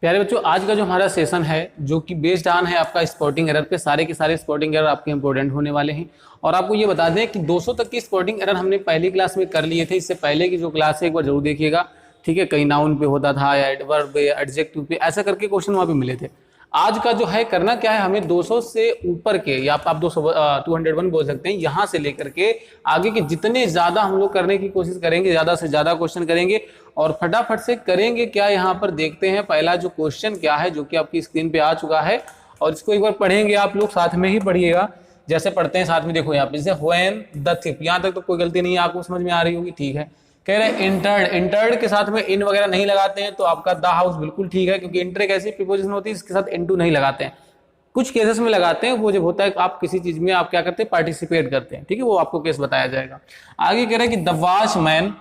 प्यारे बच्चों, आज का जो हमारा सेशन है जो कि बेस्ड ऑन है आपका स्पॉटिंग एरर पे, सारे के सारे स्पॉटिंग एरर आपके इंपॉर्टेंट होने वाले हैं। और आपको ये बता दें कि 200 तक की स्पॉटिंग एरर हमने पहली क्लास में कर लिए थे। इससे पहले की जो क्लास है एक बार जरूर देखिएगा, ठीक है। कहीं नाउन पे होता था या एडवर्ब पे, एडजेक्टिव पे, ऐसा करके क्वेश्चन वहाँ पे मिले थे। आज का जो है करना क्या है, हमें 200 से ऊपर के या आप 201 बोल सकते हैं, यहाँ से लेकर के आगे के जितने ज्यादा हम लोग करने की कोशिश करेंगे, ज्यादा से ज्यादा क्वेश्चन करेंगे और फटाफट से करेंगे। क्या यहाँ पर देखते हैं पहला जो क्वेश्चन क्या है, जो कि आपकी स्क्रीन पे आ चुका है और इसको एक बार पढ़ेंगे। आप लोग साथ में ही पढ़िएगा, जैसे पढ़ते हैं साथ में। देखो यहाँ पे जैसे व्हेन द थिप, यहाँ तक तो कोई गलती नहीं है, आपको समझ में आ रही होगी, ठीक है। कह रहे हैं इंटर्ड, इंटर्ड के साथ में इन वगैरह नहीं लगाते हैं, तो आपका द हाउस बिल्कुल ठीक है, क्योंकि इंटर एक ऐसी प्रीपोजिशन होती है इसके साथ इनटू नहीं लगाते हैं। कुछ केसेस में लगाते हैं, वो जब होता है आप किसी चीज में आप क्या करते हैं, पार्टिसिपेट करते हैं, ठीक है। वो आपको केस बताया जाएगा। आगे कह रहे हैं कि द वॉचमैन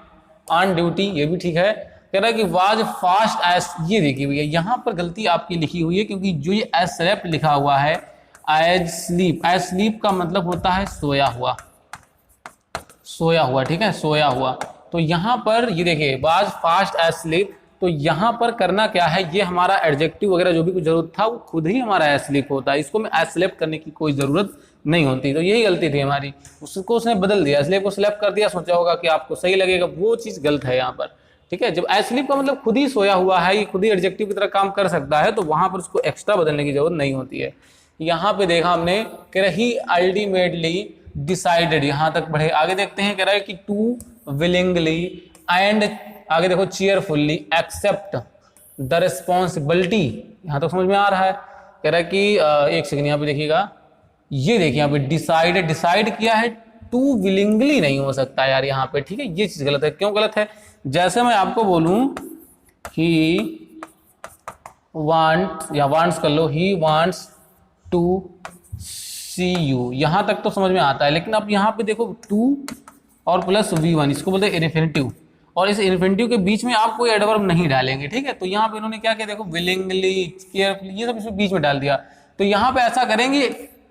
ऑन ड्यूटी, ये भी ठीक है। कह रहा है कि वाज फास्ट एज, ये देखिए भैया यहाँ पर गलती आपकी लिखी हुई है, क्योंकि जो ये एज स्लेप्ट लिखा हुआ है एज स्लीप, एज स्लीप का मतलब होता है सोया हुआ, सोया हुआ, ठीक है, सोया हुआ। तो यहाँ पर ये देखिए वाज फास्ट एज स्लीप, तो यहाँ पर करना क्या है, ये हमारा एडजेक्टिव वगैरह जो भी कुछ जरूरत था वो खुद ही हमारा एज स्लीप होता है, इसको में एज स्लेप करने की कोई जरूरत नहीं होती। तो यही गलती थी हमारी, उसको उसने बदल दिया, स्लेप को स्लेप कर दिया, सोचा होगा कि आपको सही लगेगा, वो चीज गलत है यहाँ पर, ठीक है। जब एज स्लीप का मतलब खुद ही सोया हुआ है, ये खुद ही एडजेक्टिव की तरह काम कर सकता है, तो वहां पर उसको एक्स्ट्रा बदलने की जरूरत नहीं होती है। यहाँ पे देखा हमने कह रहा ही अल्टीमेटली डिसाइडेड, यहां तक बढ़े। आगे देखते हैं, कह रहा है कि टू विलिंगली एंड आगे देखो चीयरफुल्ली एक्सेप्ट द रिस्पॉन्सिबिलिटी, यहां तक समझ में आ रहा है। कह रहा है कि एक सेकंड यहाँ पे देखिएगा, ये देखिए यहाँ पे डिसाइडेड, डिसाइड किया है, टू विलिंगली नहीं हो सकता यार यहाँ पे, ठीक है। ये चीज गलत है। क्यों गलत है? जैसे मैं आपको बोलूं ही वांट या वांट्स कर लो, he wants to see you, यहां तक तो समझ में आता है। लेकिन अब यहाँ पे देखो टू और प्लस V1, इसको बोलते हैं इन्फिनिटिव, और इस इन्फिनिटिव के बीच में आप कोई एडवर्ब नहीं डालेंगे, ठीक है। तो यहाँ पे इन्होंने क्या किया, देखो विलिंगली, केयरफुली, ये सब इसमें बीच में डाल दिया। तो यहाँ पे ऐसा करेंगे,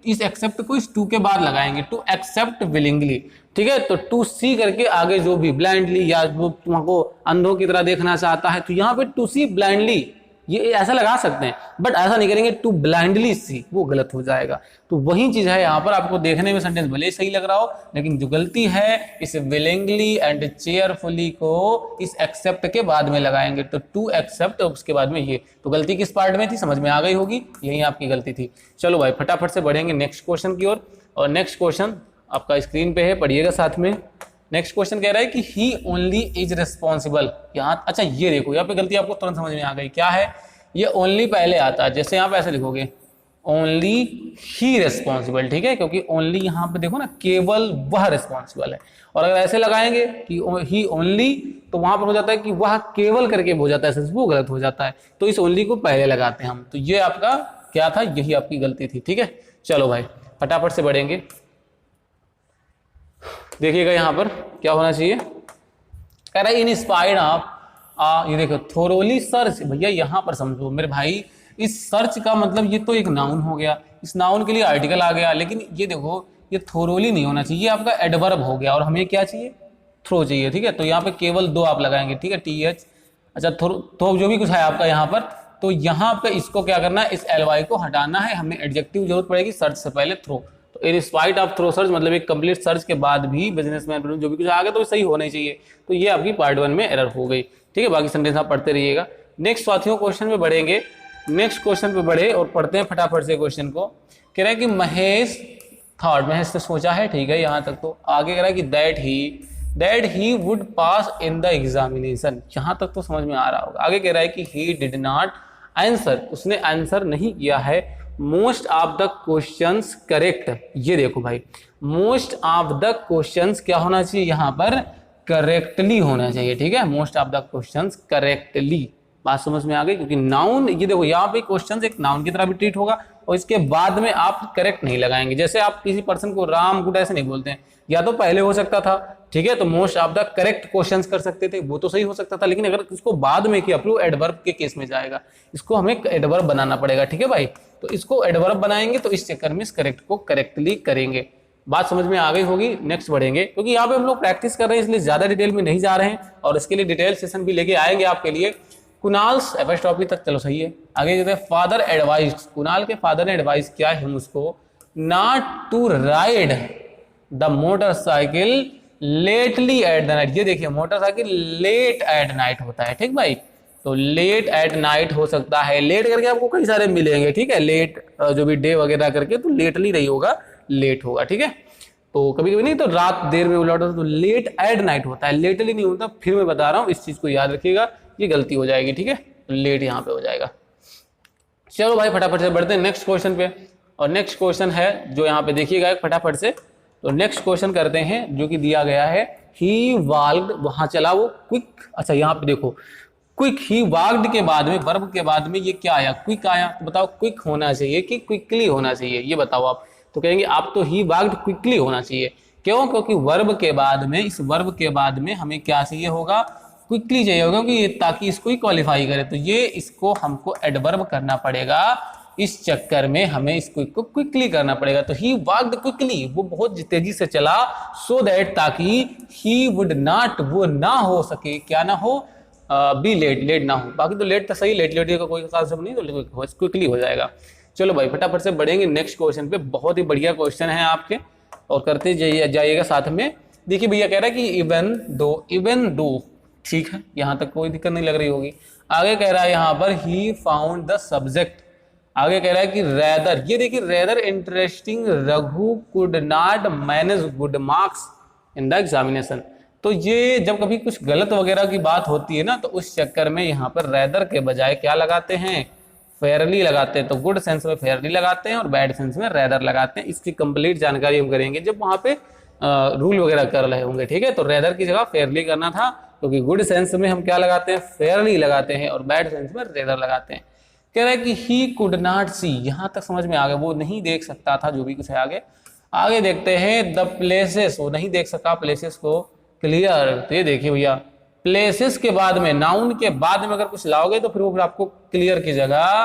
इस एक्सेप्ट को इस टू के बाद लगाएंगे, टू एक्सेप्ट विलिंगली, ठीक है। तो टू सी करके आगे जो भी ब्लाइंडली या वो तुमको अंधों की तरह देखना चाहता है, तो यहाँ पे टू सी ब्लाइंडली ये ऐसा लगा सकते हैं, बट ऐसा नहीं करेंगे टू ब्लाइंडली सी, वो गलत हो जाएगा। तो वही चीज है यहाँ पर, आपको देखने में सेंटेंस भले सही लग रहा हो, लेकिन जो गलती है इस विलिंगली एंड चेयरफुली को इस एक्सेप्ट के बाद में लगाएंगे। तो टू एक्सेप्ट उसके बाद में ये, तो गलती किस पार्ट में थी समझ में आ गई होगी, यही आपकी गलती थी। चलो भाई फटाफट से बढ़ेंगे नेक्स्ट क्वेश्चन की ओर, और नेक्स्ट क्वेश्चन आपका स्क्रीन पे है, पढ़िएगा साथ में। नेक्स्ट क्वेश्चन कह रहा है कि ही ओनली इज रिस्पॉन्सिबल, यहाँ अच्छा ये देखो यहाँ पे गलती आपको तुरंत समझ में आ गई। क्या है, ये ओनली पहले आता है, जैसे यहाँ पे ऐसे लिखोगे ओनली ही रिस्पॉन्सिबल, ठीक है, क्योंकि ओनली यहाँ पे देखो ना केवल वह रिस्पॉन्सिबल है। और अगर ऐसे लगाएंगे कि ही ओनली, तो वहां पर हो जाता है कि वह केवल करके हो जाता है, वो गलत हो जाता है। तो इस ओनली को पहले लगाते हैं हम, तो ये आपका क्या था, यही आपकी गलती थी, ठीक है। चलो भाई फटाफट से बढ़ेंगे, देखिएगा यहाँ पर क्या होना चाहिए। कह रहा है इन स्पाइट ऑफ, ये देखो थोरोली सर्च, भैया यहाँ पर समझो मेरे भाई, इस सर्च का मतलब ये तो एक नाउन हो गया, इस नाउन के लिए आर्टिकल आ गया, लेकिन ये देखो ये थोरोली नहीं होना चाहिए, आपका एडवर्ब हो गया, और हमें क्या चाहिए, थ्रो चाहिए, ठीक है। तो यहाँ पे केवल दो आप लगाएंगे, ठीक है, TH, अच्छा थ्रो जो भी कुछ है आपका यहाँ पर, तो यहाँ पे इसको क्या करना है, इस LY को हटाना है, हमें एडजेक्टिव जरूरत पड़ेगी सर्च से पहले, थ्रो। तो in spite of throw search मतलब एक कंप्लीट सर्च के बाद भी बिजनेसमैन जो भी कुछ आ गया तो सही होना चाहिए। तो ये आपकी पार्ट 1 में एरर हो गई, ठीक है। बाकी सेंटेंस आप पढ़ते रहिएगा। नेक्स्ट साथियों क्वेश्चन पे बढ़ेंगे, नेक्स्ट क्वेश्चन पे बढ़े और पढ़ते हैं फटाफट से क्वेश्चन को। कह रहा है कि महेश थॉट, महेश ने सोचा है, ठीक है, यहाँ तक तो। आगे कह रहा है कि that he would pass in the examination, यहाँ तक तो समझ में आ रहा होगा। आगे कह रहा है कि ही डिड नॉट आंसर, उसने आंसर नहीं किया है most of the questions correct. ये देखो भाई, मोस्ट ऑफ द क्वेश्चंस क्या होना चाहिए यहाँ पर, करेक्टली होना चाहिए, ठीक है। Most of the questions correctly, बात समझ में आ गई, क्योंकि नाउन, ये देखो यहाँ पे क्वेश्चंस एक नाउन की तरह भी ट्रीट होगा, और इसके बाद में आप करेक्ट नहीं लगाएंगे। जैसे आप किसी पर्सन को राम गुड ऐसे नहीं बोलते हैं, या तो पहले हो सकता था, ठीक है, तो most of the correct questions कर सकते थे, वो तो सही हो सकता था, लेकिन अगर इसको बाद में किया फिर एडवर्ब के केस में जाएगा, इसको हमें एडवर्ब बनाना पड़ेगा, ठीक है भाई। तो इसको एडवर्ब बनाएंगे तो इस चक्कर में इस करेक्ट को करेक्टली करेंगे। बात समझ में आ गई होगी। नेक्स्ट बढ़ेंगे, क्योंकि यहाँ पे हम लोग प्रैक्टिस कर रहे हैं इसलिए ज्यादा डिटेल में नहीं जा रहे हैं, और इसके लिए डिटेल सेशन भी लेके आएंगे आपके लिए। कुणाल्स एपिस्ट्रॉफी तक चलो सही है। आगे कहते हैं फादर एडवाइज, कुणाल के फादर ने एडवाइस किया है उसको not to ride the motorcycle lately at the night. ये देखिए मोटरसाइकिल लेट एट नाइट होता है, ठीक भाई, तो लेट एट नाइट हो सकता है, लेट करके आपको कई सारे मिलेंगे, ठीक है, लेट जो भी डे वगैरह करके, तो लेटली नहीं होगा, लेट होगा, ठीक है। तो कभी कभी नहीं तो रात देर में लौटा तो लेट एट नाइट होता है, लेटली नहीं होता। फिर मैं बता रहा हूँ, इस चीज को याद रखिएगा, ये गलती हो जाएगी, ठीक है, तो लेट यहाँ पे हो जाएगा। चलो भाई फटाफट से बढ़ते हैं नेक्स्ट क्वेश्चन पे, और नेक्स्ट क्वेश्चन है जो यहाँ पे देखिएगा फटाफट से। तो नेक्स्ट क्वेश्चन करते हैं जो कि दिया गया है, ही वाल्ड, वहां चला वो क्विक। अच्छा यहाँ पे देखो क्विक, ही वाल्ड के बाद में, वर्ब के बाद में ये क्या आया, क्विक आया। तो बताओ क्विक होना चाहिए कि क्विकली होना चाहिए, ये बताओ आप। तो कहेंगे आप तो ही वाल्ड क्विकली होना चाहिए। क्यों? क्योंकि वर्ब के बाद में, इस वर्ब के बाद में हमें क्या चाहिए होगा, क्विकली चाहिए होगा, क्योंकि ताकि इसको ही क्वालिफाई करे। तो ये इसको हमको एडवर्ब करना पड़ेगा, इस चक्कर में हमें इस क्विक को क्विकली करना पड़ेगा। तो ही वॉक्ड क्विकली, वो बहुत तेजी से चला, सो दैट, ताकि ही वुड नॉट, वो ना हो सके, क्या ना हो, बी लेट, लेट ना हो। बाकी तो लेट तो सही, लेट का कोई खास नहीं, तो क्विकली हो जाएगा। चलो भाई फटाफट से बढ़ेंगे नेक्स्ट क्वेश्चन पे, बहुत ही बढ़िया क्वेश्चन है आपके, और करते जाइएगा साथ में। देखिए भैया कह रहा है कि इवन दो, ठीक है, यहां तक कोई दिक्कत नहीं लग रही होगी। आगे कह रहा है यहाँ पर ही फाउंड द सब्जेक्ट, आगे कह रहा है कि रेदर, ये देखिए rather interesting Raghu could not manage good marks in the examination. तो ये जब कभी कुछ गलत वगैरह की बात होती है ना, तो उस चक्कर में यहाँ पर रेदर के बजाय क्या लगाते हैं, फेयरली लगाते हैं। तो गुड सेंस में फेयरली लगाते हैं और बैड सेंस में रेदर लगाते हैं। इसकी कंप्लीट जानकारी हम करेंगे जब वहां पे रूल वगैरह कर रहे होंगे, ठीक है। तो रेदर की जगह फेयरली करना था, क्योंकि गुड सेंस में हम क्या लगाते हैं, फेयरली लगाते हैं, और बैड सेंस में रेदर लगाते हैं। कह रहा है कि ही कुड नॉट सी, यहां तक समझ में आ गया, वो नहीं देख सकता था, जो भी कुछ है आगे। आगे देखते हैं द प्लेसेस, वो नहीं देख सका प्लेसेस को, क्लियर। तो ये देखिए भैया प्लेसेस के बाद में, नाउन के बाद में अगर कुछ लाओगे तो फिर वो आपको क्लियर की जगह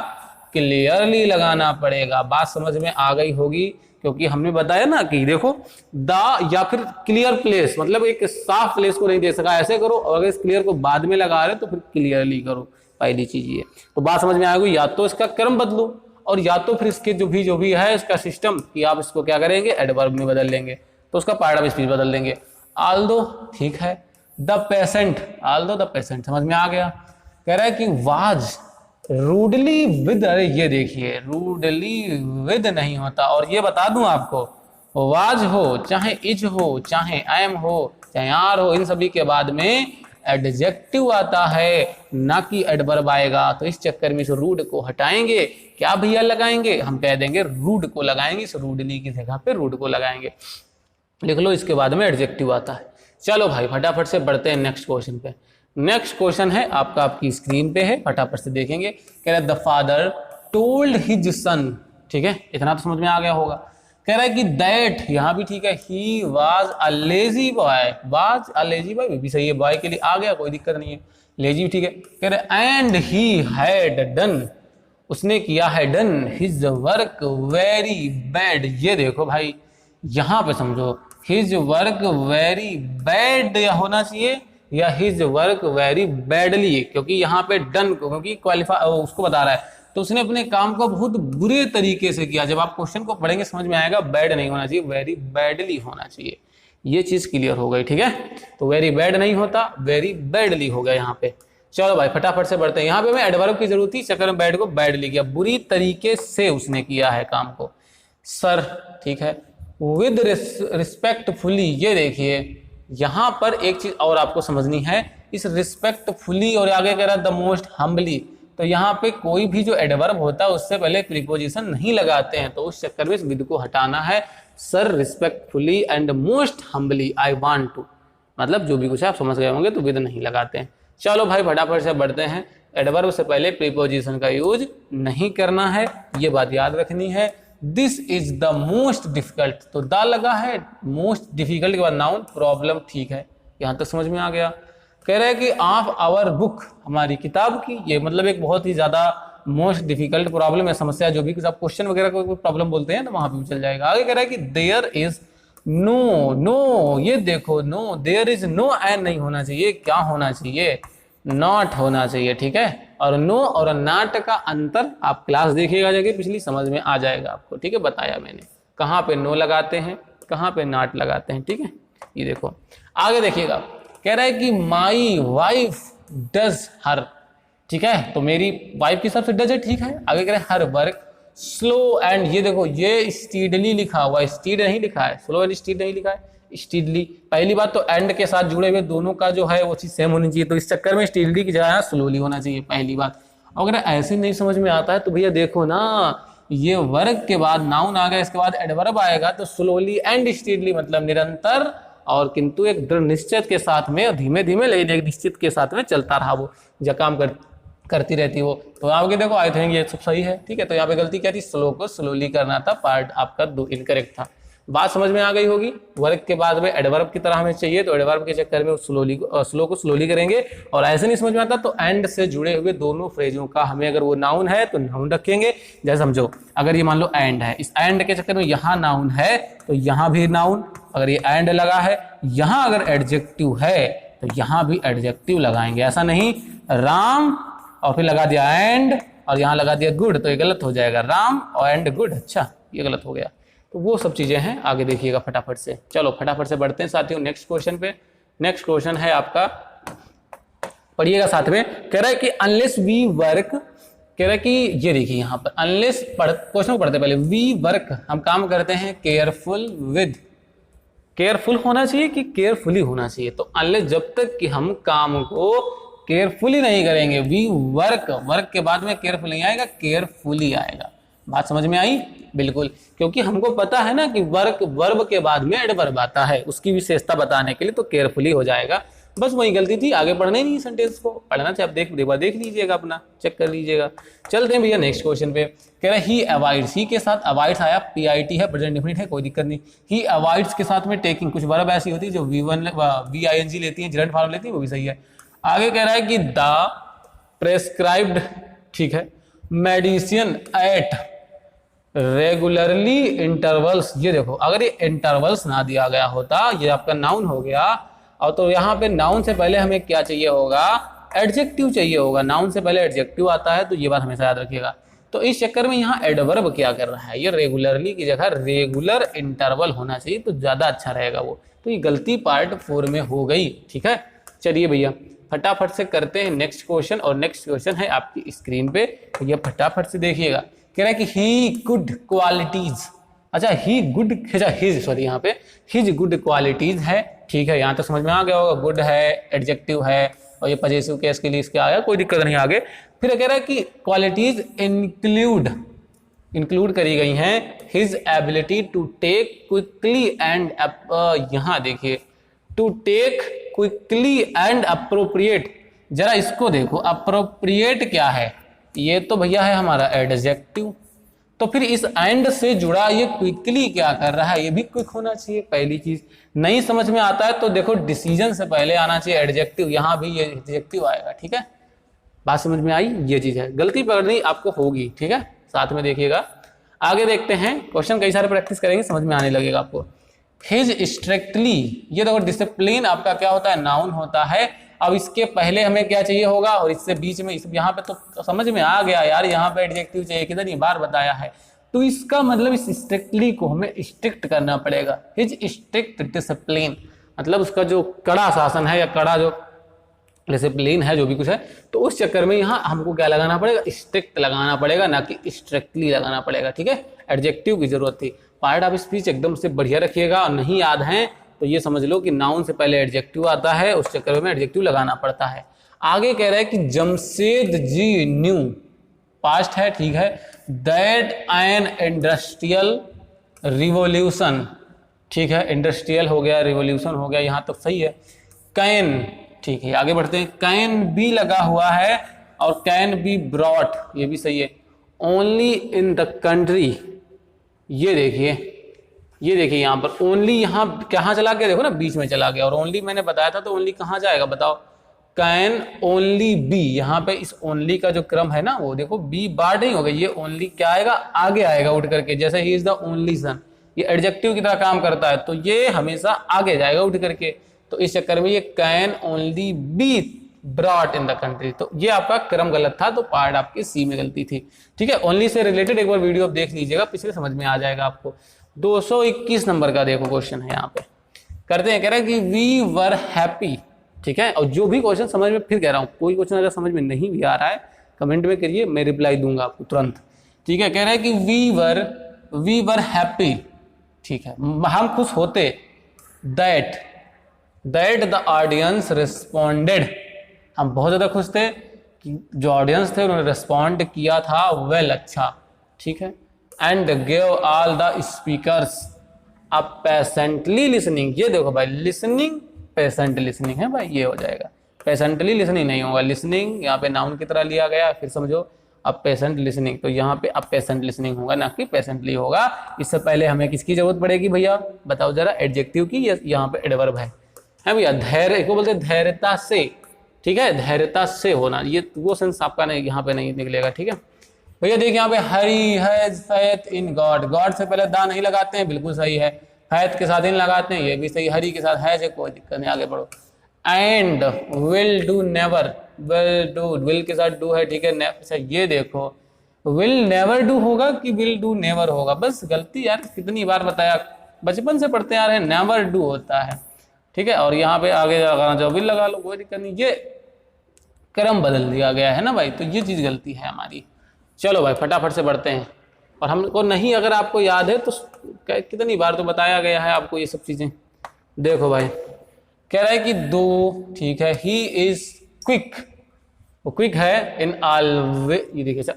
क्लियरली लगाना पड़ेगा। बात समझ में आ गई होगी, क्योंकि हमने बताया ना कि देखो द या फिर क्लियर प्लेस, मतलब एक साफ प्लेस को नहीं दे सका, ऐसे करो। अगर इस क्लियर को बाद में लगा रहे तो फिर क्लियरली करो, पहली चीज ये। तो बात समझ में आएगी, या तो इसका क्रम बदलो, और या तो फिर इसके जो भी है इसका सिस्टम, कि आप इसको क्या करेंगे, एडवर्ब में बदल लेंगे, तो उसका पार्ट ऑफ स्पीच बदल देंगे। आल्दो, ठीक है, the patient, Aldous the patient, समझ में आ गया। कह रहा है कि वाज रूडली विद, अरे ये देखिए रूडली विद नहीं होता। और ये बता दूं आपको, वाज हो चाहे इज हो चाहे एम हो चाहे आर हो, इन सभी के बाद में एडजेक्टिव आता है, ना कि एडवर्ब आएगा। तो इस चक्कर में इस रूड को हटाएंगे, क्या भैया लगाएंगे, हम कह देंगे रूड को लगाएंगे, इस रूडली की जगह पे रूड को लगाएंगे। लिख लो, इसके बाद में एडजेक्टिव आता है। चलो भाई फटाफट से बढ़ते हैं नेक्स्ट क्वेश्चन पे। नेक्स्ट क्वेश्चन है आपका, आपकी स्क्रीन पे है, फटाफट से देखेंगे। कह रहा है the father told his son, ठीक है, इतना तो समझ में आ गया होगा। कह रहा है कि दैट, यहां भी ठीक है, he was a lazy boy, was a lazy boy भी सही है, बॉय के लिए आ गया, कोई दिक्कत नहीं है, लेजी ठीक है। कह रहा है एंड ही हैड डन, उसने किया है, done his work very bad. ये देखो भाई यहां पे समझो, हिज वर्क वेरी बैड या होना चाहिए, या हिज वर्क वेरी बैडली, क्योंकि यहाँ पे डन को, क्योंकि क्वालिफाई उसको बता रहा है, तो उसने अपने काम को बहुत बुरे तरीके से किया। जब आप क्वेश्चन को पढ़ेंगे समझ में आएगा, बैड नहीं होना चाहिए, वेरी बैडली होना चाहिए। ये चीज क्लियर हो गई, ठीक है। तो वेरी बैड नहीं होता, वेरी बैडली हो गया यहाँ पे। चलो भाई फटाफट से बढ़ते हैं। यहाँ पे मैं एडवर्ब की जरूरत थी, चक्कर में बैड को बैडली किया, बुरी तरीके से उसने किया है काम को। सर, ठीक है, विद रिस्पेक्टफुली, ये देखिए यहां पर एक चीज और आपको समझनी है, इस रिस्पेक्टफुली और आगे कह रहा है द मोस्ट हम्बली। तो यहाँ पे कोई भी जो एडवर्ब होता है उससे पहले प्रीपोजिशन नहीं लगाते हैं, तो उस चक्कर में इस विद को हटाना है। Sir respectfully and most humbly I want to, मतलब जो भी कुछ आप समझ गए होंगे, तो विद नहीं लगाते हैं। चलो भाई फटाफट से बढ़ते हैं। एडवर्ब से पहले प्रीपोजिशन का यूज नहीं करना है, ये बात याद रखनी है। This is the most difficult, तो द लगा है, मोस्ट डिफिकल्ट के बाद नाउन, प्रॉब्लम, ठीक है, यहां तक समझ में आ गया। कह रहा है कि ऑफ आवर बुक, हमारी किताब की, ये मतलब एक बहुत ही ज्यादा मोस्ट डिफिकल्ट प्रॉब्लम है, समस्या, जो भी कुछ आप क्वेश्चन वगैरह को प्रॉब्लम बोलते हैं तो वहां पे चल जाएगा। आगे कह रहा है कि देयर इज नो, नो, ये देखो no, there is no an नहीं होना चाहिए, क्या होना चाहिए, नॉट होना चाहिए, ठीक है। और नो और नॉट का अंतर आप क्लास देखिएगा जगह पिछली, समझ में आ जाएगा आपको, ठीक है। बताया मैंने कहाँ पे नो लगाते हैं, कहाँ पे नॉट लगाते हैं, ठीक है। ये देखो आगे देखिएगा, कह रहा है कि माई वाइफ डज हर, ठीक है, तो मेरी वाइफ के हिसाब से डज है, ठीक है। आगे कह रहे हैं हर वर्क स्लो एंड, ये देखो ये स्टीडली लिखा हुआ है, स्टीड नहीं लिखा है, स्लो एंड स्टीड नहीं लिखा है, स्टीडली। पहली बात तो एंड के साथ जुड़े हुए दोनों का जो है वो चीज सेम होनी चाहिए, तो इस चक्कर में स्टीडली की जगह स्लोली होना चाहिए, पहली बात। अगर ऐसे नहीं समझ में आता है तो भैया देखो ना, ये वर्ग के बाद नाउन आ गया, इसके बाद एडवर्ब आएगा, तो स्लोली एंड स्टीडली मतलब निरंतर और किंतु एक दृढ़ निश्चित के साथ में, धीमे धीमे लेकिन एक निश्चित के साथ में चलता रहा वो, जो काम करती रहती वो। तो आगे देखो आई थिंक ये सब सही है, ठीक है। तो यहाँ पे गलती क्या थी, स्लो को स्लोली करना था, पार्ट आपका दो इनकरेक्ट था। बात समझ में आ गई होगी। वर्ग के बाद में एडवर्ब की तरह हमें चाहिए, तो एडवर्ब के चक्कर में स्लो को स्लोली करेंगे। और ऐसे नहीं समझ में आता तो एंड से जुड़े हुए दोनों फ्रेजों का हमें, अगर वो नाउन है तो नाउन रखेंगे। जैसे समझो अगर ये मान लो एंड है, इस एंड के चक्कर में यहाँ नाउन है तो यहाँ भी नाउन, अगर ये एंड लगा है, यहाँ अगर एडजेक्टिव है तो यहाँ भी एडजेक्टिव लगाएंगे। ऐसा नहीं राम और फिर लगा दिया एंड और यहाँ लगा दिया गुड, तो ये गलत हो जाएगा, राम और एंड गुड, अच्छा ये गलत हो गया। तो वो सब चीजें हैं, आगे देखिएगा फटाफट से। चलो फटाफट से बढ़ते हैं साथियों नेक्स्ट क्वेश्चन पे। नेक्स्ट क्वेश्चन है आपका, पढ़िएगा साथ में, कह रहा है कि अनलेस वी वर्क, कह रहा है कि ये देखिए यहाँ पर अनलेस क्वेश्चन को पढ़ते पहले, वी वर्क हम काम करते हैं केयरफुल विद, केयरफुल होना चाहिए कि केयरफुली होना चाहिए, तो अनलेस जब तक कि हम काम को केयरफुली नहीं करेंगे, वी वर्क, वर्क के बाद में केयरफुल नहीं आएगा, केयरफुली आएगा। बात समझ में आई? बिल्कुल, क्योंकि हमको पता है ना कि वर्क वर्ब के बाद में एडवर्ब आता है, उसकी विशेषता बताने के लिए तो केयरफुली हो जाएगा। बस वही गलती थी, आगे पढ़ना ही नहीं सेंटेंस को, पढ़ना चाहिए आप देख लीजिएगा, अपना चेक कर लीजिएगा। चलते हैं भैया नेक्स्ट क्वेश्चन पे। कह रहा है ही अवॉइड्स, ही के साथ अवॉइड्स आया, पीआईटी है, प्रेजेंट डेफिनिट है, कोई दिक्कत नहीं। ही अवॉइड्स के साथ में टेकिंग, कुछ वर्ब ऐसी होती है जो वी-आई-एन-जी लेती है, जिरेंट फॉर्म लेती है, वो भी सही है। आगे कह रहा है कि द प्रेस्क्राइब्ड, ठीक है, मेडिसिन एट रेगुलरली इंटरवल्स, ये देखो अगर ये इंटरवल्स ना दिया गया होता, ये आपका नाउन हो गया, और तो यहाँ पे नाउन से पहले हमें क्या चाहिए होगा, एडजेक्टिव चाहिए होगा। नाउन से पहले एडजेक्टिव आता है, तो ये बात हमेशा याद रखिएगा। तो इस चक्कर में यहाँ एडवर्ब क्या कर रहा है, ये रेगुलरली की जगह रेगुलर इंटरवल होना चाहिए, तो ज्यादा अच्छा रहेगा वो। तो ये गलती पार्ट 4 में हो गई, ठीक है। चलिए भैया फटाफट से करते हैं नेक्स्ट क्वेश्चन, और नेक्स्ट क्वेश्चन है आपकी स्क्रीन पे, तो ये फटाफट से देखिएगा। कह रहा है कि ही गुड क्वालिटीज, अच्छा ही गुड, अच्छा हिज, सॉरी यहाँ पे हिज गुड क्वालिटीज है, ठीक है, यहाँ तक समझ में आ गया होगा। गुड है, एडजेक्टिव है, और ये पजेसिव केस के लिए इसके आया, कोई दिक्कत नहीं आगे। फिर कह रहा है कि क्वालिटीज इंक्लूड करी गई हैं, his ability to take quickly and, यहाँ देखिए to take quickly and appropriate, जरा इसको देखो, अप्रोप्रिएट क्या है, ये तो भैया है हमारा एडजेक्टिव, तो फिर इस एंड से जुड़ा ये क्विकली क्या कर रहा है, ये भी क्विक होना चाहिए। पहली चीज नहीं समझ में आता है तो देखो डिसीजन से पहले आना चाहिए एडजेक्टिव, यहाँ भी ये एडजेक्टिव आएगा, ठीक है। बात समझ में आई, ये चीज है, गलती पकड़नी आपको होगी, ठीक है, साथ में देखिएगा। आगे देखते हैं क्वेश्चन, कई सारे प्रैक्टिस करेंगे, समझ में आने लगेगा आपको। हिज स्ट्रिक्टली, ये देखो डिसिप्लिन आपका क्या होता है, नाउन होता है। अब इसके पहले हमें क्या चाहिए होगा, और इससे बीच में इस यहाँ पे तो समझ में आ गया यार, यहाँ पे एडजेक्टिव चाहिए, कितनी बार बताया है। तो इसका मतलब इस स्ट्रिक्टली को हमें स्ट्रिक्ट करना पड़ेगा। हिज स्ट्रिक्ट डिसिप्लिन मतलब उसका जो कड़ा शासन है या कड़ा जो डिसिप्लिन है, जो भी कुछ है, तो उस चक्कर में यहाँ हमको क्या लगाना पड़ेगा, स्ट्रिक्ट लगाना पड़ेगा, ना कि स्ट्रिक्टली लगाना पड़ेगा, ठीक है। एडजेक्टिव की जरूरत थी। पार्ट ऑफ स्पीच एकदम से बढ़िया रखिएगा, और नहीं याद है तो ये समझ लो कि नाउन से पहले एडजेक्टिव आता है, उस चक्कर में एडजेक्टिव लगाना पड़ता है। आगे कह रहा है कि जमशेद जी न्यू, पास्ट है, ठीक है, दैट एन इंडस्ट्रियल रिवोल्यूशन, ठीक है, इंडस्ट्रियल हो गया, रिवोल्यूशन हो गया, यहाँ तक सही है। कैन, ठीक है, आगे बढ़ते हैं। कैन बी लगा हुआ है और कैन बी ब्रॉट, ये भी सही है। ओनली इन द कंट्री, ये देखिए यहाँ पर ओनली, यहाँ कहाँ चला गया, देखो ना बीच में चला गया, और ओनली मैंने बताया था, तो ओनली कहाँ जाएगा बताओ, कैन ओनली बी, यहाँ पे इस ओनली का जो क्रम है ना, वो देखो बी बार नहीं होगा, ये ओनली क्या आएगा, आगे आएगा उठ करके, जैसे he is the only son, ये एडजेक्टिव की तरह काम करता है, तो ये हमेशा आगे जाएगा उठ करके। तो इस चक्कर में ये can only be brought in the country. तो ये आपका क्रम गलत था, तो पार्ट आपकी सी में गलती थी। ठीक है, ओनली से रिलेटेड एक बार वीडियो आप देख लीजिएगा, पिछले समझ में आ जाएगा आपको। 221 नंबर का देखो क्वेश्चन है यहाँ पे, करते हैं। कह रहा है कि वी वर हैप्पी। ठीक है, और जो भी क्वेश्चन समझ में, फिर कह रहा हूँ, कोई क्वेश्चन अगर समझ में नहीं भी आ रहा है कमेंट में करिए, मैं रिप्लाई दूंगा आपको तुरंत। ठीक है, कह रहा है कि वी वर हैप्पी। ठीक है, हम खुश होते, दैट द ऑडियंस रिस्पॉन्डेड, हम बहुत ज्यादा खुश थे कि जो ऑडियंस थे उन्होंने रिस्पॉन्ड किया था वेल, अच्छा। ठीक है, and give all the speakers a patiently listening. ये देखो भाई, लिसनिंग पेशेंट लिसनिंग है भाई, ये हो जाएगा। पेशेंटली लिसनिंग नहीं होगा, लिसनिंग यहाँ पे नाउन की तरह लिया गया। फिर समझो अब पेशेंट लिसनिंग, तो यहाँ पे अब पेशेंट लिसनिंग होगा, ना कि पेशेंटली होगा। इससे पहले हमें किसकी जरूरत पड़ेगी भैया, बताओ जरा, एडजेक्टिव की। यहाँ पे एडवर्ब है भैया, धैर्य को बोलते हैं धैर्यता से। ठीक है, धैर्यता से होना, ये वो सेंस आपका नहीं, यहाँ पे नहीं निकलेगा। ठीक है भैया, देखिए यहाँ पे Hari has faith in God, God से पहले दा नहीं लगाते हैं, बिल्कुल सही है। फैथ के साथ इन लगाते हैं, ये भी सही। हरी के साथ हैज है, कोई दिक्कत नहीं, आगे बढ़ो। And will do never, will do, will के साथ डू है। ठीक है, अच्छा ये देखो, विल नेवर डू होगा कि विल डू नेवर होगा, बस गलती यार, कितनी बार बताया, बचपन से पढ़ते आ रहे हैं, नेवर डू होता है। ठीक है, और यहाँ पे आगे लगाना चाहो विल लगा लो, कोई दिक्कत नहीं, ये क्रम बदल दिया गया है ना भाई, तो ये चीज गलती है हमारी। चलो भाई फटाफट से बढ़ते हैं। और हमको नहीं, अगर आपको याद है तो कितनी बार तो बताया गया है आपको ये सब चीजें। देखो भाई, कह रहा है कि दो, ठीक है, ही इज क्विक, वो क्विक है इन ऑलवेज, ये देखिए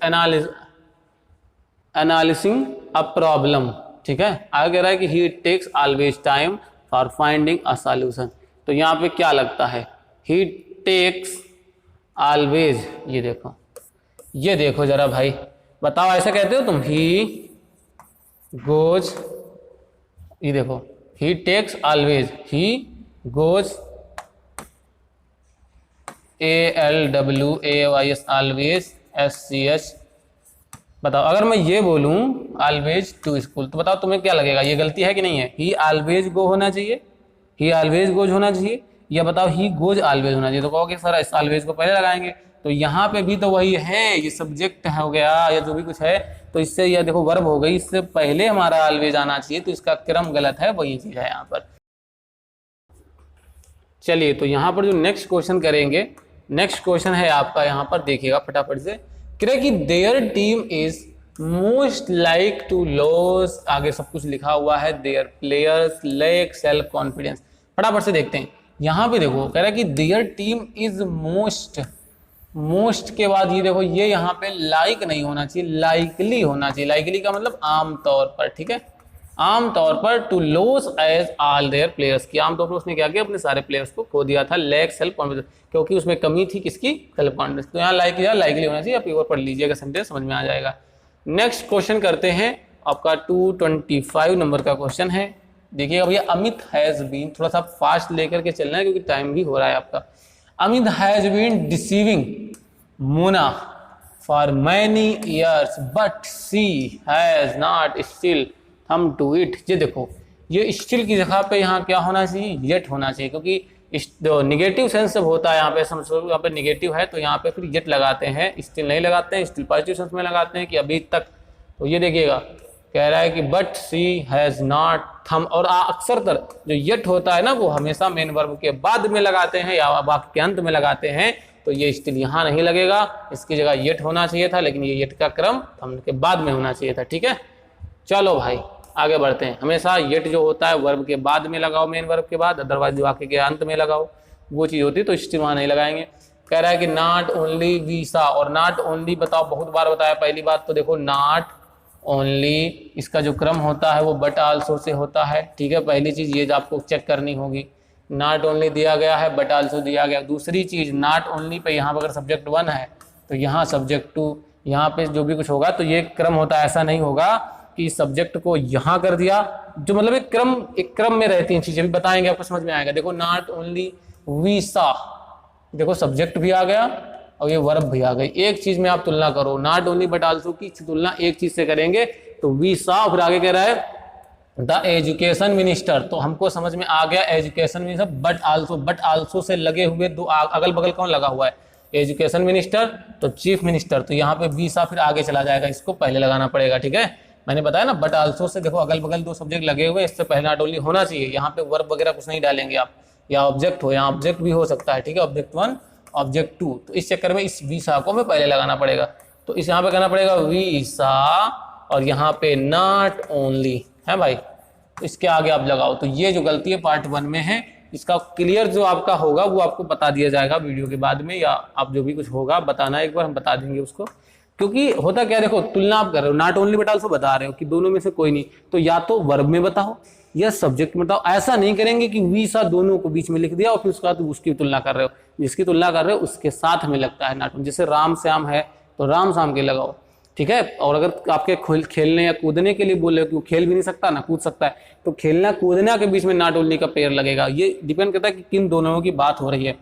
एनालिसिंग अ प्रॉब्लम। ठीक है, आगे कह रहा है कि he takes always time for finding a solution. तो यहाँ पे क्या लगता है, ही टेक्स ऑलवेज, ये देखो जरा भाई, बताओ ऐसा कहते हो तुम, ही गोज, ये देखो, he takes always, he goes ALWAYS always SCH। बताओ अगर मैं ये बोलूं ऑलवेज टू स्कूल, तो बताओ तुम्हें क्या लगेगा, ये गलती है कि नहीं है। ही ऑलवेज गो होना चाहिए, ही ऑलवेज गोज होना चाहिए, या बताओ ही गोज ऑलवेज होना चाहिए। तो कहोगे सर इस ऑलवेज को पहले लगाएंगे, तो यहाँ पे भी तो वही है, ये सब्जेक्ट हो गया या जो भी कुछ है, तो इससे यह देखो वर्ब हो गई, इससे पहले हमारा ऑलवेज आना चाहिए, तो इसका क्रम गलत है, वही चीज है यहाँ पर। चलिए, तो यहाँ पर जो नेक्स्ट क्वेश्चन करेंगे, नेक्स्ट क्वेश्चन है आपका, यहाँ पर देखिएगा फटाफट से। कह रहे कि their team is most like to loss, आगे सब कुछ लिखा हुआ है, their players lack self confidence. फटाफट से देखते हैं, यहाँ पे देखो कह रहा है कि their team is most, most के बाद ये देखो, ये यहाँ पे लाइक नहीं होना चाहिए, लाइकली होना चाहिए। लाइकली का मतलब आमतौर पर। ठीक है, आमतौर पर to loss as all their players, की आमतौर पर उसने क्या किया, अपने सारे प्लेयर्स को खो दिया था, लैक सेल्फ कॉन्फिडेंस, क्योंकि उसमें कमी थी किसकी, सेल्फ कॉन्फिडेंस। तो यहाँ लाइक या लाइकली होना चाहिए, आप एक बार पढ़ लीजिएगा, सेंटेंस समझ में आ जाएगा। नेक्स्ट क्वेश्चन करते हैं, आपका 225 नंबर का क्वेश्चन है। देखिएगा भैया, अमित हैज बीन, थोड़ा सा फास्ट लेकर के चलना है क्योंकि टाइम भी हो रहा है आपका। Amit has been deceiving Mona for many years but she has not still hum to it. ये देखो, ये स्टिल की जगह पे यहाँ क्या होना चाहिए, येट होना चाहिए, क्योंकि जो निगेटिव सेंस जब होता है यहाँ पे, समझो यहाँ पे निगेटिव है तो यहाँ पे फिर येट लगाते हैं, स्टिल नहीं लगाते हैं, स्टिल पॉजिटिव सेंस में लगाते हैं कि अभी तक। तो ये देखिएगा, कह रहा है कि बट सी हैज नॉट थम, और अक्सर तर जो येट होता है ना, वो हमेशा मेन वर्ब के बाद में लगाते हैं या वाक्य के अंत में लगाते हैं, तो ये स्टिल यहाँ नहीं लगेगा, इसकी जगह येट होना चाहिए था, लेकिन ये येट का क्रम थम के बाद में होना चाहिए था। ठीक है, चलो भाई आगे बढ़ते हैं। हमेशा येट जो होता है वर्ब के बाद में लगाओ, मेन वर्ब के बाद, अदरवाइज वाक्य के अंत में लगाओ, वो चीज होती है, तो स्टिल वहाँ नहीं लगाएंगे। कह रहा है कि नॉट ओनली वीसा, और नॉट ओनली बताओ, बहुत बार बताया। पहली बात तो देखो, नॉट ओनली, इसका जो क्रम होता है वो बट आल्सो से होता है। ठीक है, पहली चीज ये आपको चेक करनी होगी, नॉट ओनली दिया गया है, बट आल्सो दिया गया। दूसरी चीज, नॉट ओनली पे यहाँ पर अगर सब्जेक्ट 1 है तो यहाँ सब्जेक्ट 2, यहाँ पे जो भी कुछ होगा तो ये क्रम होता है। ऐसा नहीं होगा कि सब्जेक्ट को यहाँ कर दिया, जो मतलब एक क्रम में रहती हैं चीजें, भी बताएंगे आपको समझ में आएगा। देखो, नॉट ओनली वीसा, देखो सब्जेक्ट भी आ गया और ये वर्ब भी आ गई। एक चीज में आप तुलना करो, नॉट ओनली बट आल्सो की तुलना एक चीज से करेंगे तो वीसा, फिर आगे कह रहा है द एजुकेशन मिनिस्टर, तो हमको समझ में आ गया education minister, but also say लगे हुए दो अगल बगल कौन लगा हुआ है, एजुकेशन मिनिस्टर, तो चीफ मिनिस्टर, तो यहाँ पे बी सा फिर आगे चला जाएगा, इसको पहले लगाना पड़ेगा। ठीक है, मैंने बताया ना बट आल्सो से देखो अगल बगल दो सब्जेक्ट लगे हुए, इससे पहले नॉट ओनली होना चाहिए, यहाँ पे वर्ब वगैरह कुछ नहीं डालेंगे आप, या ऑब्जेक्ट हो, यहाँ ऑब्जेक्ट भी हो सकता है। ठीक है, ऑब्जेक्ट 1 ऑब्जेक्ट 2, तो इस चक्कर में इस वीसा को हमें पहले लगाना पड़ेगा, तो इस यहाँ पे करना पड़ेगा वीसा, और यहाँ पे नॉट ओनली है भाई, तो इसके आगे आप लगाओ। तो ये जो गलती है पार्ट 1 में है, इसका क्लियर जो आपका होगा वो आपको बता दिया जाएगा वीडियो के बाद में, या आप जो भी कुछ होगा बताना एक बार, हम बता देंगे उसको। क्योंकि होता क्या, देखो तुलना आप कर रहे हो, नॉट ओनली बट आल्सो बता रहे हो कि दोनों में से कोई नहीं, तो या तो वर्ब में बताओ या सब्जेक्ट में बताओ। ऐसा नहीं करेंगे कि वी सा दोनों को बीच में लिख दिया और फिर उसके बाद उसकी तुलना कर रहे हो, जिसकी तुलना कर रहे हो उसके साथ हमें लगता है नॉट, जैसे राम श्याम है तो राम शाम के लगाओ। ठीक है, और अगर आपके खेलने या कूदने के लिए बोले कि वो खेल भी नहीं सकता ना कूद सकता है, तो खेलना कूदना के बीच में नॉट ओनली का पेयर लगेगा। ये डिपेंड करता है कि किन दोनों की बात हो रही है।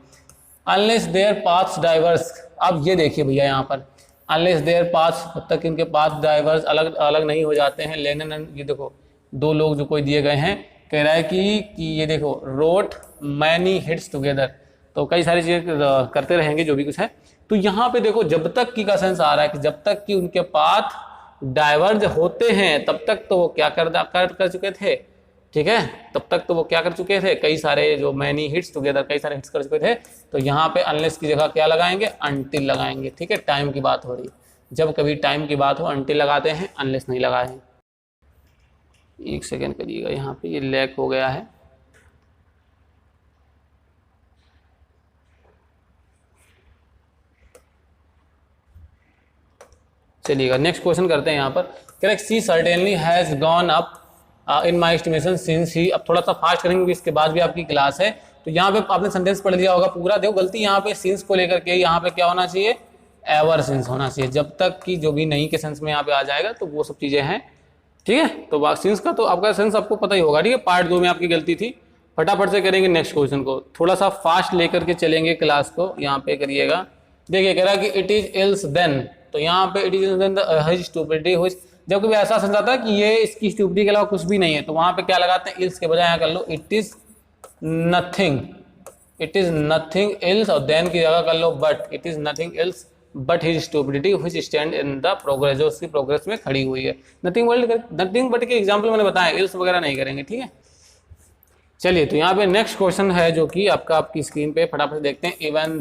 अनलेस देयर पाथ्स डाइवर्स, अब ये देखिए भैया यहाँ पर अनलेस देयर पाथ्स, जब तक इनके पाथ डाइवर्स अलग अलग नहीं हो जाते हैं। लेनिन, ये देखो दो लोग जो कोई दिए गए हैं, कह रहा है कि ये देखो रोट मैनी हिट्स टुगेदर, तो कई सारी चीजें करते रहेंगे जो भी कुछ है। तो यहाँ पे देखो जब तक की का सेंस आ रहा है कि जब तक कि उनके पाथ डाइवर्ज होते हैं तब तक तो वो क्या कर चुके थे। ठीक है, तब तक तो वो क्या कर चुके थे, कई सारे जो मैनी हिट्स टुगेदर, कई सारे हिट्स कर चुके थे। तो यहाँ पे अनलेस की जगह क्या लगाएंगे, अनटिल लगाएंगे। ठीक है, टाइम की बात हो रही है, जब कभी टाइम की बात हो अनटिल लगाते हैं, अनलेस नहीं लगाए हैं। एक सेकेंड करिएगा, यहाँ पे ये लैग हो गया है। चलिएगा नेक्स्ट क्वेश्चन करते हैं। यहाँ पर correct, she certainly has gone up in my estimation since he. अब थोड़ा सा फास्ट करेंगे क्योंकि इसके बाद भी आपकी क्लास है। तो यहाँ पे आपने सेंटेंस पढ़ लिया होगा पूरा। देखो गलती यहाँ पे सिंस को लेकर के, यहाँ पे क्या होना चाहिए, एवर सिंस होना चाहिए। जब तक कि जो भी नहीं के सेंस में यहाँ पे आ जाएगा तो वो सब चीजें हैं। ठीक है, तो सिंस का तो आपका सेंस आपको पता ही होगा। ठीक है, पार्ट 2 में आपकी गलती थी। फटाफट से करेंगे नेक्स्ट क्वेश्चन को, थोड़ा सा फास्ट लेकर के चलेंगे क्लास को। यहाँ पे करिएगा, देखिए कह रहा है कि इट इज एल्स देन, तो यहाँ पे it is then his stupidity हुई। जब कभी ऐसा समझ आता है कि ये इसकी स्टूपिडिटी के अलावा कुछ भी नहीं है, तो वहां पे क्या लगाते हैं, इल्स के बजाय यहाँ कर लो it is nothing, it is nothing else, और देन की जगह कर लो but, it is nothing else but his stupidity which stand in the progress, जो उसकी प्रोग्रेस में खड़ी हुई है। नथिंग बट के एग्जाम्पल मैंने बताया, एल्स वगैरह नहीं करेंगे। ठीक है, चलिए तो यहाँ पे नेक्स्ट क्वेश्चन है जो कि आपकी स्क्रीन पे फटाफट देखते हैं। इवन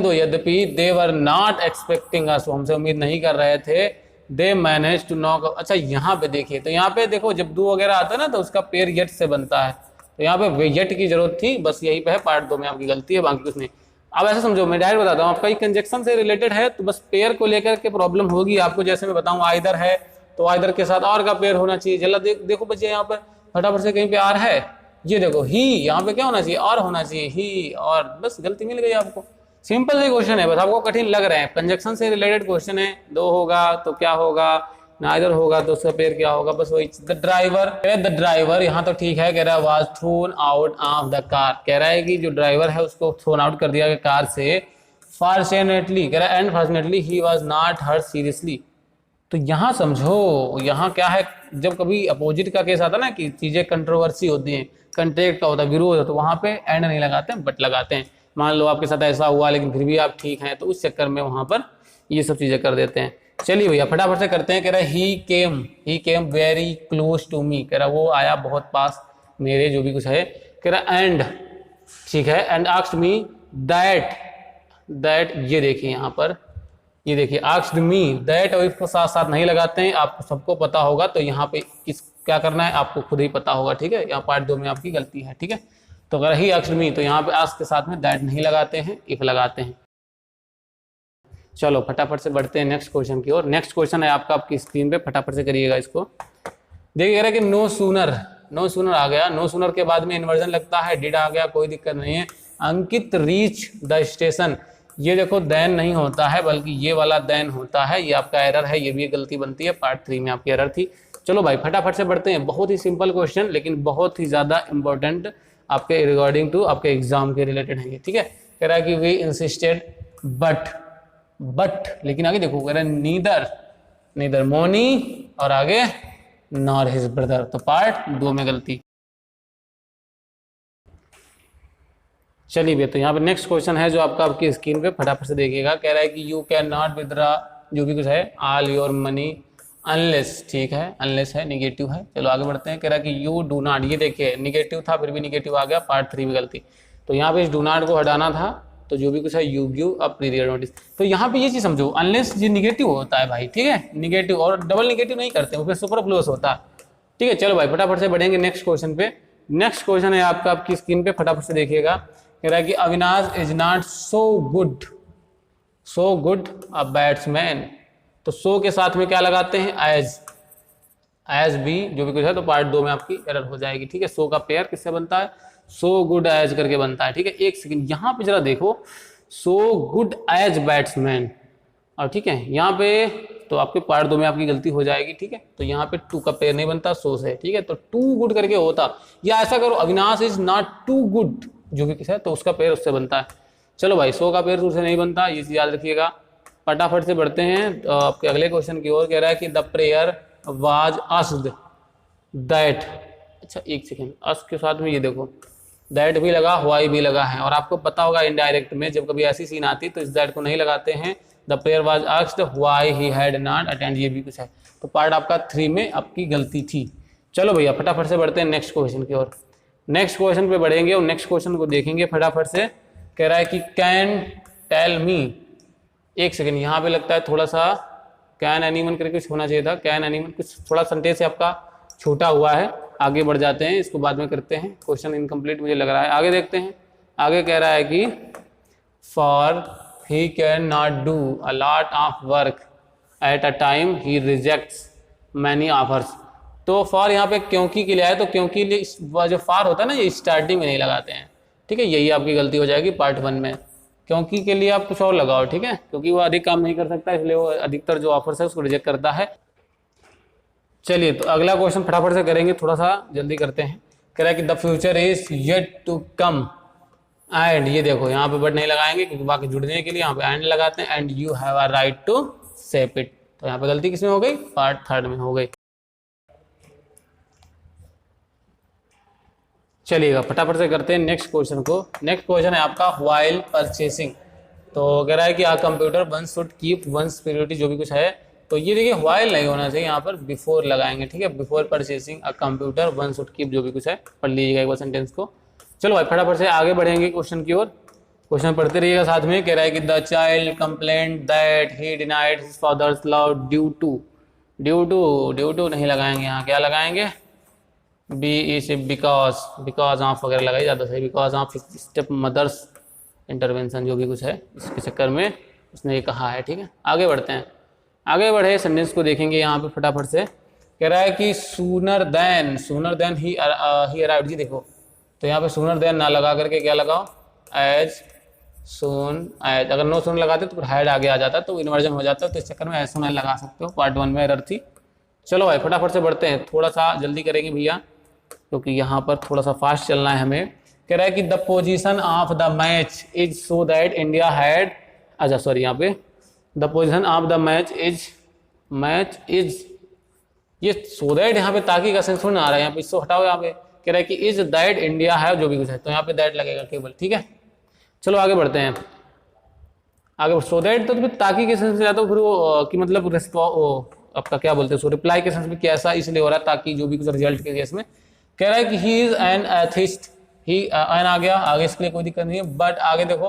दो यद्यपि दे वर नॉट एक्सपेक्टिंग अस, हमसे उम्मीद नहीं कर रहे थे, दे मैनेज टू नॉक। अच्छा यहाँ पे देखिए, तो यहाँ पे देखो जब दो वगैरह आता है ना तो उसका पेयर येट से बनता है, तो यहाँ पे येट की जरूरत थी, बस यही पे है। पार्ट 2 में आपकी गलती है, बाकी कुछ नहीं। अब ऐसा समझो, मैं डायरेक्ट बताता हूँ, आपका ये कंजक्शन से रिलेटेड है तो बस पेयर को लेकर के प्रॉब्लम होगी आपको। जैसे मैं बताऊँ आइदर है तो आइदर के साथ और का पेयर होना चाहिए। जल्द देखो बच्चे यहाँ पर फटाफट से कहीं पे आर है, ये देखो ही, यहाँ पे क्या होना चाहिए, और होना चाहिए ही, और बस गलती मिल गई आपको। सिंपल से क्वेश्चन है, बस आपको कठिन लग रहे हैं। कंजक्शन से रिलेटेड क्वेश्चन है, दो होगा तो क्या होगा, नाइदर होगा तो उसका पेयर क्या होगा, बस वही। द ड्राइवर यहाँ तो ठीक है, कह रहा है was thrown out of the car, कह रहा है कि जो ड्राइवर है उसको थ्रोन आउट कर दिया गया कार से। फॉर्चुनेटली कह रहा है and fortunately he was not hurt seriously. तो यहाँ समझो, यहाँ क्या है, जब कभी अपोजिट का केस आता है ना कि चीजें कंट्रोवर्सी होती हैं, कंट्रेक्ट का होता है, विरोध है, तो वहां पे एंड नहीं लगाते हैं बट लगाते हैं। मान लो आपके साथ ऐसा हुआ लेकिन फिर भी आप ठीक हैं, तो उस चक्कर में वहां पर ये सब चीजें कर देते हैं। चलिए भैया फटाफट से करते हैं। कह रहा है he came very close to me, कह रहा वो आया बहुत पास मेरे, जो भी कुछ है। कह रहा एंड, ठीक है, एंड आस्क्ड मी दैट, ये देखिए यहाँ पर, ये देखिए आस्क्ड मी दैट, और इसको साथ साथ नहीं लगाते हैं, आपको सबको पता होगा। तो यहाँ पे किस क्या करना है आपको खुद ही पता होगा। ठीक है, यहाँ पार्ट 2 में आपकी गलती है। ठीक है, तो अगर ही आस्क्ड मी, तो यहाँ पे आस्क के साथ में दैट नहीं लगाते हैं, इफ लगाते हैं। चलो फटाफट से बढ़ते हैं नेक्स्ट क्वेश्चन की ओर। नेक्स्ट क्वेश्चन है आपकी स्क्रीन पे, फटाफट से करिएगा इसको। देखिए कह रहा है कि नो सूनर आ गया, नो सूनर के बाद में इन्वर्जन लगता है, डिड आ गया, कोई दिक्कत नहीं है। अंकित रीच द स्टेशन, ये देखो देन नहीं होता है बल्कि ये वाला देन होता है, ये आपका एरर है, ये भी गलती बनती है, पार्ट 3 में आपकी एरर थी। चलो भाई फटाफट से बढ़ते हैं। बहुत ही सिंपल क्वेश्चन लेकिन बहुत ही ज्यादा इंपॉर्टेंट आपके रिगार्डिंग टू आपके एग्जाम के रिलेटेड है। ठीक है, कह रहा है कि वी इंसिस्टेड बट, लेकिन आगे देखो कह रहा है नीदर मोनी, और आगे नॉर हिज ब्रदर, तो पार्ट 2 में गलती। चलिए भैया, तो यहाँ पे नेक्स्ट क्वेश्चन है जो आपका आपकी स्क्रीन पे फटाफट से देखिएगा। कह रहा है कि यू कैन नॉट विदड्रॉ जो भी कुछ है ऑल योर मनी अनलेस, ठीक है, अनलेस है, निगेटिव है। चलो आगे बढ़ते हैं। कह रहा है कि यू डू नॉट, ये देखिए निगेटिव था फिर भी निगेटिव आ गया, पार्ट 3 में गलती। तो यहाँ पे इस डू नॉट को हटाना था, तो जो भी कुछ है you give a period notice. तो यहाँ पे ये चीज समझो, अनलेस ये निगेटिव होता है भाई, ठीक है, निगेटिव, और डबल निगेटिव नहीं करते, उसमें सुपरफ्लुअस होता है, ठीक है। चलो भाई फटाफट से बढ़ेंगे नेक्स्ट क्वेश्चन पे। नेक्स्ट क्वेश्चन है आपका आपकी स्क्रीन पे, फटाफट से देखिएगा। कह रहा है कि Avinash is not so good a batsman. तो सो के साथ में क्या लगाते हैं, एज बी जो भी कुछ है, तो पार्ट 2 में आपकी एरर हो जाएगी, ठीक है। सो का पेयर किससे बनता है, सो गुड एज करके बनता है, ठीक है। एक सेकंड यहाँ पे जरा देखो, सो गुड एज बैट्समैन, और ठीक है यहाँ पे तो आपके पार्ट 2 में आपकी गलती हो जाएगी, ठीक है। तो यहाँ पे टू का पेयर नहीं बनता सो से, ठीक है, तो टू गुड करके होता, या ऐसा करो Avinash is not too good जो भी किस है, तो उसका पेयर उससे बनता है। चलो भाई, सो का पेयर उससे नहीं बनता, ये चीज याद रखिएगा। फटाफट से बढ़ते हैं तो आपके अगले क्वेश्चन की ओर। कह रहा है कि the prayer was asked that, अच्छा एक सेकेंड, आस्क के साथ में ये देखो दैट भी लगा, व्हाई भी लगा है, और आपको पता होगा इनडायरेक्ट में जब कभी ऐसी सीन आती तो इस दैट को नहीं लगाते हैं। The prayer was asked why he had not attend, ये भी कुछ है, तो पार्ट आपका 3 में आपकी गलती थी। चलो भैया फटाफट से बढ़ते हैं नेक्स्ट क्वेश्चन की ओर। नेक्स्ट क्वेश्चन पे बढ़ेंगे और नेक्स्ट क्वेश्चन को देखेंगे फटाफट से। कह रहा है कि कैन टेल मी, एक सेकेंड यहाँ पे लगता है थोड़ा सा कैन एनीवन करके कुछ होना चाहिए था, कैन एनीवन कुछ थोड़ा सेंटेंस है आपका छोटा हुआ है, आगे बढ़ जाते हैं, इसको बाद में करते हैं, क्वेश्चन इनकम्प्लीट मुझे लग रहा है। आगे देखते हैं, आगे कह रहा है कि for he can not do a lot of work at a time he rejects many offers. तो फॉर यहाँ पे क्योंकि के लिए आया, तो क्योंकि जो फॉर होता है ना ये स्टार्टिंग में नहीं लगाते हैं, ठीक है, यही आपकी गलती हो जाएगी पार्ट 1 में। क्योंकि के लिए आप कुछ और लगाओ, ठीक है, क्योंकि वो अधिक काम नहीं कर सकता इसलिए वो अधिकतर जो ऑफर्स है उसको रिजेक्ट करता है। चलिए तो अगला क्वेश्चन फटाफट से करेंगे, थोड़ा सा जल्दी करते हैं। कह रहा है कि the future is yet to come and, ये देखो यहाँ पे बट नहीं लगाएंगे क्योंकि बाकी जुड़ने के लिए यहाँ पे एंड लगाते हैं, and you have a right to sap it. तो यहाँ पे गलती किसमें हो गई, पार्ट 3 में हो गई। चलिएगा फटाफट से करते हैं नेक्स्ट क्वेश्चन को। नेक्स्ट क्वेश्चन है आपका व्हाइल परचेसिंग। तो कह रहा है कि a computer one should keep one's priority जो भी कुछ है, तो ये देखिए व्हाइल नहीं होना चाहिए, यहाँ पर बिफोर लगाएंगे, ठीक है, before purchasing a computer one should keep जो भी कुछ है, पढ़ लीजिएगा एक बार सेंटेंस को। चलो भाई फटाफट से आगे बढ़ेंगे क्वेश्चन की ओर, क्वेश्चन पढ़ते रहिएगा साथ में। कह रहा है कि the child complaint that he denied his father's love due to नहीं लगाएंगे, यहाँ क्या लगाएंगे, बी इज बिकॉज ऑफ वगैरह लगाई ज़्यादा सही, because of step mother's intervention जो भी कुछ है इसके चक्कर में उसने ये कहा है, ठीक है। आगे बढ़ते हैं, आगे बढ़े सेंटेंस को देखेंगे यहाँ पे फटाफट से। कह रहा है कि सूनर देन ही अराइव्ड, जी देखो, तो यहाँ पे सूनर देन ना लगा करके क्या लगाओ, एज सून एज, अगर नो सून लगाते तो फिर हैड आगे आ जाता तो इन्वर्जन हो जाता, तो इस चक्कर में एज सून लगा सकते हो, पार्ट 1 में एरर थी। चलो भाई फटाफट से बढ़ते हैं, थोड़ा सा जल्दी करेंगे भैया क्योंकि यहाँ पर थोड़ा सा फास्ट चलना है हमें। कह रहा है कि the position of the match is so that India had, अच्छा सॉरी यहाँ पे the position of the match is ये सो दैट यहाँ पे ताकि का सेंस थोड़ा आ रहा है, यहाँ पे इसको हटाओ, यहाँ पे कह रहा है कि इज दैट इंडिया है जो भी कुछ है, तो यहाँ पे दैट लगेगा केवल, ठीक है। चलो आगे बढ़ते हैं, आगे सो दैट तो फिर ताकि के सेंस में जाता फिर वो कि मतलब आपका क्या बोलते हैं सो रिप्लाई के सेंस में कैसा इसलिए हो रहा है ताकि जो भी कुछ रिजल्ट के केस में। कह रहा है कि he is an atheist, he an आ गया आगे, इसके लिए कोई दिक्कत नहीं है, बट आगे देखो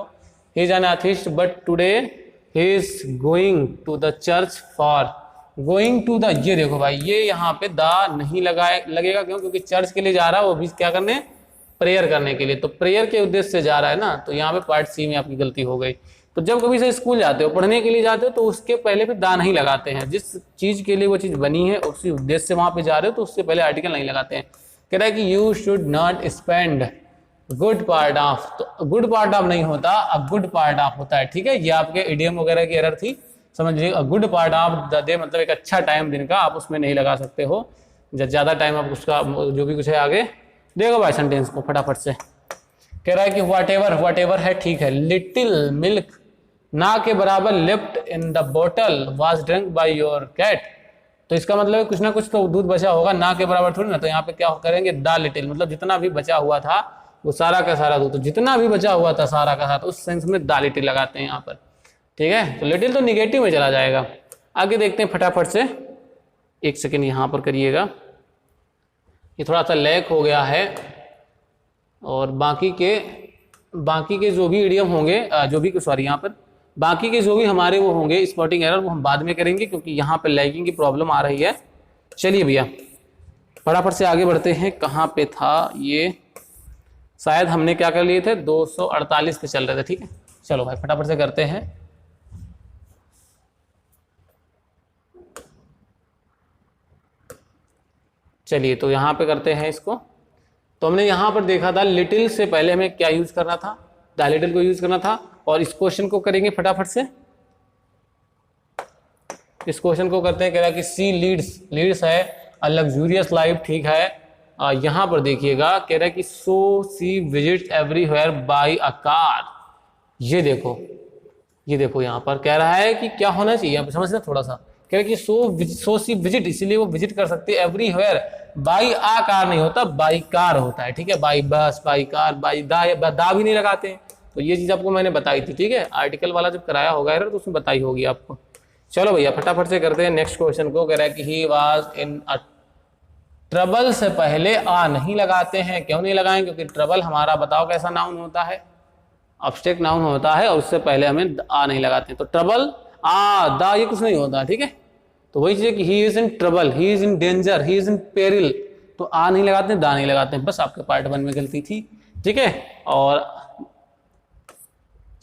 he is an atheist but today he is going to the church for going to the, ये देखो भाई ये यहाँ पे द नहीं लगेगा क्यों, क्योंकि चर्च के लिए जा रहा है वो भी क्या करने, प्रेयर करने के लिए, तो प्रेयर के उद्देश्य से जा रहा है ना, तो यहाँ पे पार्ट सी में आपकी गलती हो गई। तो जब कभी से स्कूल जाते हो पढ़ने के लिए जाते हो तो उसके पहले भी दा नहीं लगाते हैं, जिस चीज के लिए वो चीज बनी है उसी उद्देश्य से वहां पे जा रहे हो तो उससे पहले आर्टिकल नहीं लगाते हैं। कह रहा है कि you should not spend good part of, तो गुड पार्ट ऑफ नहीं होता, अ गुड पार्ट ऑफ होता है, ठीक है। ये आपके इडियम वगैरह की एरर थी, समझिए। A good part of the day मतलब एक अच्छा टाइम दिन का, आप उसमें नहीं लगा सकते हो, जब ज्यादा टाइम आप उसका जो भी कुछ है आगे देखो भाई सेंटेंस को फटाफट से। कह रहा है कि वट एवर है, ठीक है, लिटिल मिल्क ना के बराबर लेफ्ट इन द बोतल was drink by your cat, तो इसका मतलब है कुछ ना कुछ तो दूध बचा होगा, ना के बराबर थोड़ी ना। तो यहाँ पे क्या करेंगे, द लिटिल, मतलब जितना भी बचा हुआ था वो सारा का सारा दूध, तो जितना भी बचा हुआ था सारा का सारा, तो उस सेंस में द लिटिल लगाते हैं यहाँ पर, ठीक है। तो लिटिल तो निगेटिव में चला जाएगा। आगे देखते हैं फटाफट से, एक सेकेंड यहाँ पर करिएगा, ये थोड़ा सा लैग हो गया है। और बाकी के जो भी इडियम होंगे, जो भी सॉरी यहाँ पर बाकी के जो भी हमारे वो होंगे स्पॉटिंग एरर, वो हम बाद में करेंगे क्योंकि यहाँ पे लैगिंग की प्रॉब्लम आ रही है। चलिए भैया फटाफट से आगे बढ़ते हैं। कहाँ पे था ये, शायद हमने क्या कर लिए थे, 248 पे चल रहे थे, ठीक है। चलो भाई फटाफट से करते हैं। चलिए तो यहाँ पे करते हैं इसको। तो हमने यहाँ पर देखा था लिटिल से पहले हमें क्या यूज करना था, द लिटिल को यूज करना था। और इस क्वेश्चन को करेंगे फटाफट से। इस क्वेश्चन को करते हैं, कह रहा है कि सी लीड्स है अ लग्जूरियस लाइफ, ठीक है। यहाँ पर देखिएगा, कह रहा है कि so see visit everywhere by a car. ये देखो यहाँ पर कह रहा है कि क्या होना चाहिए, यहाँ पर समझना थोड़ा सा। कह रहा है कि सो सी विजिट, इसीलिए वो विजिट कर सकते हैं एवरीवेयर, बाई आ कार नहीं होता, बाई कार होता है, ठीक है। By bus, by car, by दा भी नहीं लगाते हैं। तो ये चीज आपको मैंने बताई थी, ठीक है। आर्टिकल वाला जब कराया होगा एरर तो उसमें बताई होगी आपको। चलो भैया फटाफट से करते हैं नेक्स्ट क्वेश्चन को। कह रहा है कि he was in a trouble से पहले आ नहीं लगाते हैं। क्यों नहीं लगाएं, क्योंकि ट्रबल हमारा बताओ कैसा नाउन होता है, अब्स्ट्रैक्ट नाउन होता है, और उससे पहले हमें आ नहीं लगाते हैं। तो ट्रबल आ दा ये कुछ नहीं होता, ठीक है। तो वही चीज है कि he is in trouble, he is in danger, he is in peril, तो आ नहीं लगाते हैं, दा नहीं लगाते हैं। बस आपके पार्ट 1 में गलती थी, ठीक है। और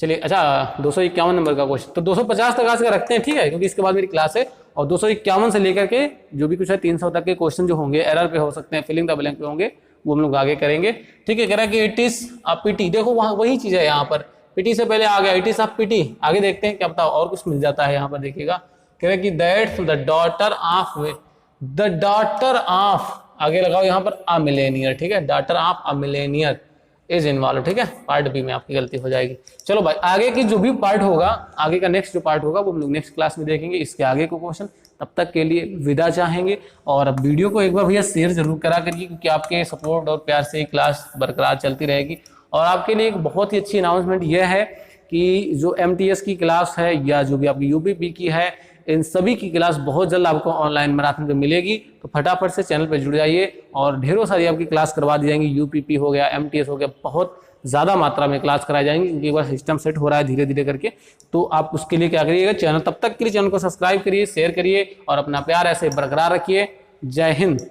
चलिए अच्छा 251 नंबर का क्वेश्चन, तो 250 तक आज का रखते हैं, ठीक है, क्योंकि इसके बाद मेरी क्लास है। और 251 से लेकर के जो भी कुछ है 300 तक के क्वेश्चन जो होंगे एरर पे हो सकते हैं, फिलिंग द ब्लैंक पे होंगे, वो हम लोग आगे करेंगे, ठीक है। कह रहा है कि इट इज अ पिटी, देखो वहां वही चीज है, यहाँ पर पिटी से पहले आ गया, इट इज अ पिटी। आगे देखते हैं क्या बताओ और कुछ मिल जाता है यहाँ पर, देखिएगा। कह रहा है कि दैट्स द डॉटर ऑफ आगे लगाओ यहाँ पर अ मिलेनियर, ठीक है। Daughter of a millionaire is involve, ठीक है। पार्ट बी में आपकी गलती हो जाएगी। चलो भाई आगे की जो भी पार्ट होगा, आगे का नेक्स्ट जो पार्ट होगा वो हम लोग नेक्स्ट क्लास में देखेंगे, इसके आगे को क्वेश्चन। तब तक के लिए विदा चाहेंगे। और अब वीडियो को एक बार भैया शेयर जरूर करा करिए, क्योंकि आपके सपोर्ट और प्यार से क्लास बरकरार चलती रहेगी। और आपके लिए एक बहुत ही अच्छी अनाउंसमेंट यह है कि जो MTS की क्लास है या जो भी आपकी UPP की है, इन सभी की क्लास बहुत जल्द आपको ऑनलाइन मैराथन पे मिलेगी। तो फटाफट से चैनल पे जुड़ जाइए, और ढेरों सारी आपकी क्लास करवा दी जाएंगी। UPP हो गया, MTS हो गया, बहुत ज़्यादा मात्रा में क्लास कराई जाएंगी, क्योंकि एक बार सिस्टम सेट हो रहा है धीरे धीरे करके। तो आप उसके लिए क्या करिएगा, चैनल तब तक के लिए चैनल को सब्सक्राइब करिए, शेयर करिए और अपना प्यार ऐसे बरकरार रखिए। जय हिंद।